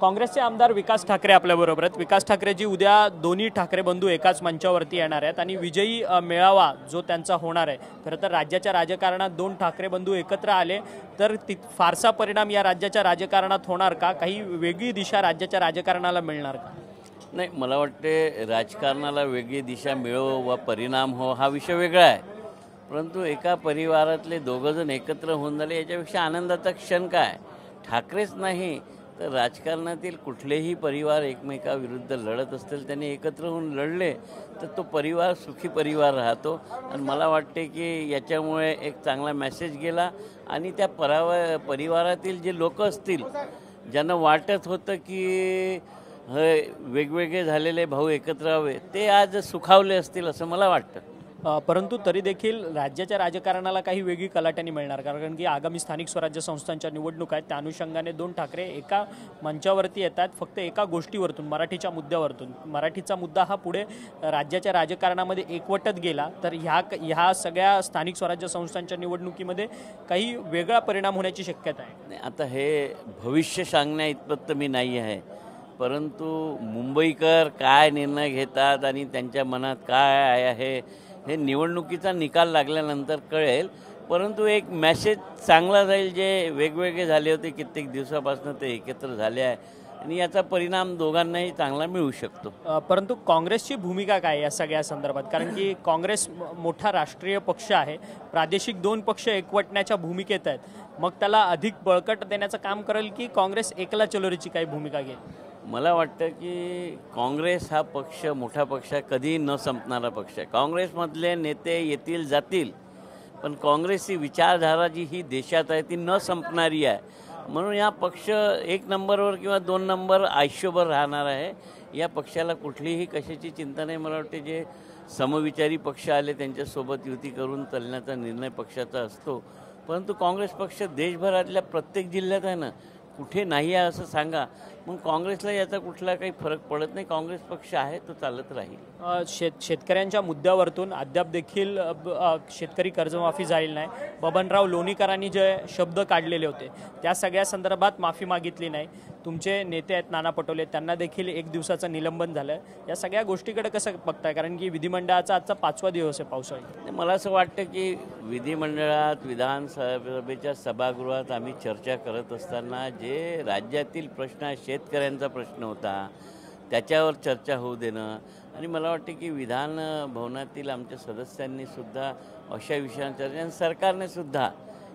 काँग्रेसचे आमदार विकास ठाकरे आपल्याबरोबर आहेत। विकास ठाकरेजी उद्या दोन्ही ठाकरे बंधू एकाच मंचावरती येणार आहेत आणि विजयी मेळावा जो त्यांचा होणार आहे। खरं तर राज्याच्या राजकारणात दोन ठाकरे बंधू एकत्र आले तर फारसा परिणाम या राज्याच्या राजकारणात होणार का? काही वेगळी दिशा राज्याच्या राजकारणाला मिळणार का? नाही, मला वाटते राजकारणाला वेगळी दिशा मिळो व परिणाम हो हा विषय वेगळा आहे, परंतु एका परिवारातले दोघंजण एकत्र होऊन झाले याच्यापेक्षा आनंदाचा क्षण काय? ठाकरेच नाही तर राजकारणातील कुठलेही परिवार एकमेकाविरुद्ध लढत असतील त्यांनी एकत्र होऊन लढले तर तो परिवार सुखी परिवार राहतो। आणि मला वाटते की याच्यामुळे एक चांगला मेसेज गेला आणि त्या परिवारातील जे लोक असतील ज्यांना वाटत होतं की वेगवेगळे झालेले भाऊ एकत्र व्हावे ते आज सुखावले असतील असं मला वाटतं। परंतु तरी देखील राज्याच्या राजकारणाला काही वेगळी कलाटणी मिळणार, कारण की आगामी स्थानिक स्वराज्य संस्थांच्या निवडणुका आहेत, त्या अनुषंगाने दोन ठाकरे एका मंचावरती येतात फक्त एका गोष्टीवरतून, मराठीच्या मुद्द्यावरतून। मराठीचा मुद्दा हा पुढे राज्याच्या राजकारणामध्ये एकवटत गेला तर ह्या सगळ्या स्थानिक स्वराज्य संस्थांच्या निवडणुकीमध्ये काही वेगळा परिणाम होण्याची शक्यता आहे। आता हे भविष्य सांगण्या इतपत मी नाही आहे, परंतु मुंबईकर काय निर्णय घेतात आणि त्यांच्या मनात काय आहे हे निवडणुकीचा निकाल लागल्यानंतर कळेल। परंतु एक मेसेज चांगला जाईल, जे वेगवेगळे झाले होते कित्येक दिवसापासून ते एकत्र झाले आहे आणि याचा परिणाम दोघांनाही चांगला मिळू शकतो। परंतु काँग्रेसची भूमिका काय या सगळ्या संदर्भात? कारण की काँग्रेस मोठा राष्ट्रीय पक्ष आहे, प्रादेशिक दोन पक्ष एकवटण्याच्या भूमिकेत आहेत, मग त्याला अधिक बळकट देण्याचं काम करेल की काँग्रेस एकला चलोरीची काही भूमिका घेईल? मला वाटतं की काँग्रेस हा पक्ष मोठा पक्ष आहे, कधी न संपणारा पक्ष आहे। काँग्रेसमधले नेते येतील जातील, पण काँग्रेसची विचारधारा जी ही देशात आहे ती न संपणारी आहे, म्हणून या पक्ष एक नंबरवर किंवा दोन नंबर आयुष्यभर राहणार आहे। या पक्षाला कुठलीही कशाची चिंता नाही। मला वाटते जे समविचारी पक्ष आले त्यांच्यासोबत युती करून चालण्याचा निर्णय पक्षाचा असतो, परंतु काँग्रेस पक्ष देशभरातल्या प्रत्येक जिल्ह्यात आहे ना, कुठे नाही आहे असं सांगा, मग काँग्रेसला याचा कुठला काही फरक पडत नाही। काँग्रेस पक्ष आहे तो चालत राहील। शेतकऱ्यांच्या मुद्द्यावरतून अद्याप देखील शेतकरी कर्जमाफी झालेली नाही। बबनराव लोणीकरांनी जे शब्द काढलेले होते त्या सगळ्या संदर्भात माफी मागितली नाही। तुमचे नेते आहेत नाना पटोले, त्यांना देखील एक दिवसाचं निलंबन झालं। या सगळ्या गोष्टीकडे कसं बघताय? कारण की विधिमंडळाचा आजचा 5वा दिवस आहे पावसाळी। मला असं वाटतं की विधिमंडळात विधानसभेच्या सभागृहात आम्ही चर्चा करत असताना जे राज्यातील प्रश्न आहे, शेतकऱ्यांचा प्रश्न होता, त्याच्यावर चर्चा होऊ देणं आणि मला वाटते की विधान भवनातील आमच्या सदस्यांनी सुद्धा अशा विषयांवर चर्चा, सरकारने सुद्धा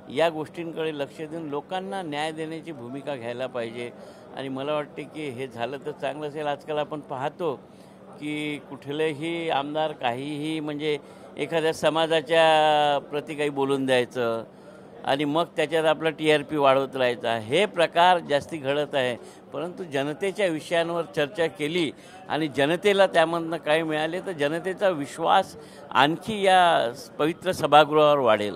या गोष्टींकडे लक्ष देऊन लोकांना न्याय देण्याची भूमिका घ्यायला पाहिजे आणि मला वाटते की हे झालं तर चांगलं असेल। आजकाल आपण पाहतो की कुठलेही आमदार काहीही म्हणजे एखाद्या समाजाच्या प्रति काही बोलून द्यायचं आणि मग त्याच्यात आपला TRP वाढवत राहायचा, हे प्रकार जास्ती घडत आहे। परंतु जनतेच्या विषयांवर चर्चा केली आणि जनतेला त्यामधनं काही मिळाले तर जनतेचा विश्वास आणखी या पवित्र सभागृहावर वाढेल।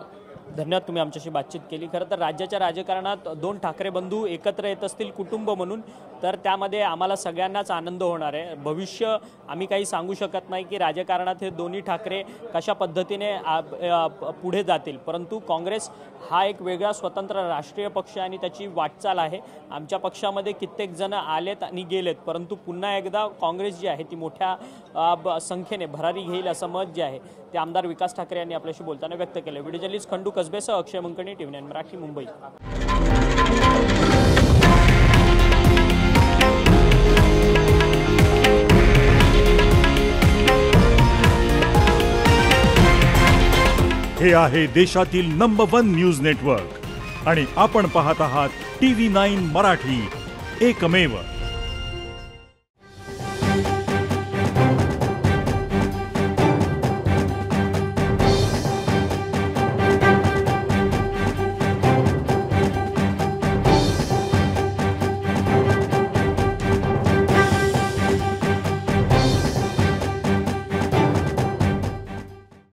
धन्यवाद, तुम्ही आमच्याशी बातचीत केली। खरं तर राज्याच्या राजकारणात दोन ठाकरे बंधू एकत्र येत असतील कुटुंब म्हणून तर त्यामध्ये आम्हाला सगळ्यांनाच आनंद होणार आहे। भविष्य आम्ही काही सांगू शकत नाही की राजकारणात हे दोन्ही ठाकरे कशा पद्धतीने पुढे जातील, परंतु काँग्रेस हा एक वेगळा स्वतंत्र राष्ट्रीय पक्ष आणि त्याची वाटचाल आहे। आमच्या पक्षामध्ये कित्येक जण आलेत आणि गेलेत, परंतु पुन्हा एकदा काँग्रेस जी आहे ती मोठ्या संख्येने भरारी घेईल असं मत जे आहे ते आमदार विकास ठाकरे यांनी आपल्याशी बोलताना व्यक्त केलं। व्हिडिओ जर्नलिस्ट खंडू कसबेसह अक्षय मंकणी, TV9 मराठी, मुंबई। हे आहे देशातील नंबर 1 न्यूज नेटवर्क आणि आपण पाहत आहात TV9 मराठी, एकमेव।